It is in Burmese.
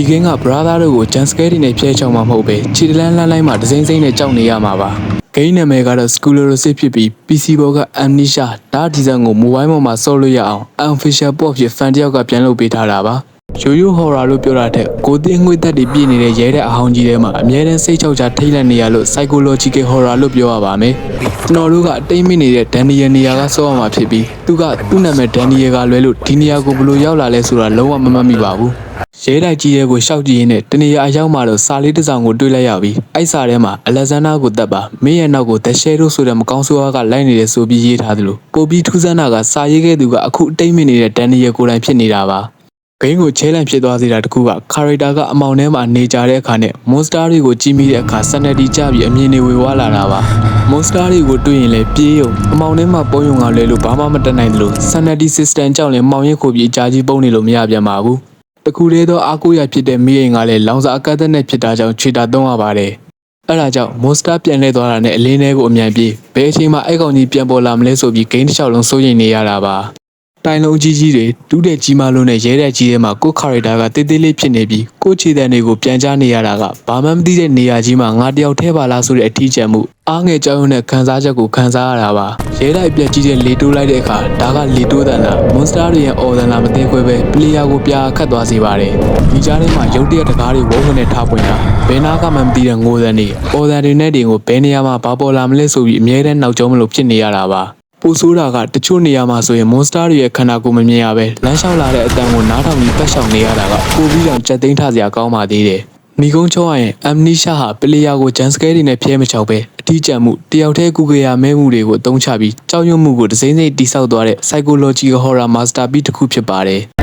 ဒီကင်းက brother တို့ကို jump scare တွေနဲ့ဖျက်ချောင်းမှာမဟုတ်ပဲခြေတလန်းလှမ်းလိုက်မှဒစိမ့်စိမ့်နဲ့ကြောက်နေရမှာပါဂိမ်းနာမည်ကတော့ Sclerosis ဖြစ်ပြီး PC ဘောက Amnesia ဒါဒီဇိုင်းကို mobile ပေါ်မှာဆော့လို့ရအောင် unofficial port ဖြစ် fan တယောက်ကပြန်လုပ်ပေးထားတာပါရိုးရိုး horror လို့ပြောတာထက်ကိုသိငွေသက်တွေပြည့်နေတဲ့ရဲတဲ့အဟောင်းကြီးထဲမှာအမြဲတမ်းစိတ်ချောက်ချထိတ်လန့်နေရလို့ psychological horror လို့ပြောရပါမယ်ကျွန်တော်တို့ကအတိတ်မိနေတဲ့ Daniel နေရာကဆော့ရမှာဖြစ်ပြီးသူကသူ့နာမည် Daniel ကလွဲလို့ဒီနေရာကိုဘယ်လိုရောက်လာလဲဆိုတာလုံးဝမမှတ်မိပါဘူးရဲတိုက်ကြီးရဲ့ကိုရှောက်ကြည့်ရင်းနဲ့တနေရာအရောက်မှတော့စာလေးတစ်စောင်ကိုတွေ့လိုက်ရပြီးအဲ့စာထဲမှာ Alexander ကိုတတ်ပါမင်းရဲ့နောက်ကို The Shadow ဆိုတဲ့မကောင်းဆိုးကလိုက်နေတယ်ဆိုပြီးရေးထားသလိုပိုပြီးထူးဆန်းတာကစာရေးခဲ့သူကအခုအတိတ်မိနေတဲ့ Daniel ကိုယ်တိုင်ဖြစ်နေတာပါဂိမ်းကိုချဲလန့်ဖြစ်သွားစေတာတခုက character ကအမောင်ထဲမှာနေကြတဲ့အခါနဲ့ monster တွေကိုကြည့်မိတဲ့အခါ sanity ကျပြီးအမြင်တွေဝေဝါးလာတာပါ monster တွေကိုတွေ့ရင်လည်းပြေးရုံအမောင်ထဲမှာပုံရုံကလဲလို့ဘာမှမတတ်နိုင်သလို sanity system ကြောင့်လည်းမှောင်ရိပ်ခိုပြီးအကြာကြီးပုံနေလို့မရပြန်ပါဘူးတခုတည်းသောအားကိုးရဖြစ်တဲ့မိအိမ်ကလည်းလောင်စာအကန့်အသတ်နဲ့ဖြစ်တာကြောင့်ခြေတာသုံးရပါတယ်အဲ့ဒါကြောင့် monster ပြန်လဲသွားတာနဲ့အလင်းထဲကိုအမြန်ပြေးဘယ်အချိန်မှအဲ့ကောင်ကြီးပြန်ပေါ်လာမလဲဆိုပြီးဂိမ်းတစ်လျှောက်လုံးစိုးရိမ်နေရတာပါတိုင်လုံးကြီးကြီးတွေတူးတဲ့ကြီးမားလုံးနဲ့ရဲတဲ့ကြီးထဲမှာကို character ကတေးသေးလေးဖြစ်နေပြီးကိုခြေတံတွေကိုပြန်ကြားနေရတာကဘာမှမသိတဲ့နေရာကြီးမှာငါတယောက်ထဲပါလားဆိုတဲ့အထီးကျန်မှုအားငယ်ကြောက်ရွံ့တဲ့ခံစားချက်ကိုခံစားရတာပါရဲတိုက်ပြက်ကြီးတဲ့လေတိုးလိုက်တဲ့အခါဒါကလေတိုးတန်တာ monster တွေရဲ့ order လာမသိခွဲပဲ player ကိုပြာခတ်သွားစေပါတယ်ဒီကြားထဲမှာရုပ်တရက်တကားတွေဝုန်းဝင်နဲ့ထားပွင့်တာဘယ်နာကမှမသိတဲ့ငိုသံတွေ order တွေနဲ့တွေကိုဘယ်နေရာမှာဘာပေါ်လာမလဲဆိုပြီးအမြဲတမ်းနောက်ကျောမလို့ဖြစ်နေရတာပါပိုဆိုးတာကတချို့နေရာမှာဆိုရင် monster တွေရဲ့ခန္ဓာကိုယ်မမြင်ရပဲလမ်းလျှောက်လာတဲ့အတန်ကိုနားထောင်ပြီးပတ်လျှောက်နေရတာကပိုပြီးတော့ကြက်သိမ်းထစရာကောင်းပါသေးတယ်။မိကုန်းချောရရင် Amnesia ဟာပလေယာကို jump scare တွေနဲ့ဖျဲမချောက်ပဲအထီးကျန်မှုတယောက်တည်းကုကေရမဲမှုတွေကိုအသုံးချပြီးကြောက်ရွံ့မှုကိုဒစိမ့်စိမ့်တိဆောက်သွားတဲ့ psychological horror masterpiece တစ်ခုဖြစ်ပါတယ်။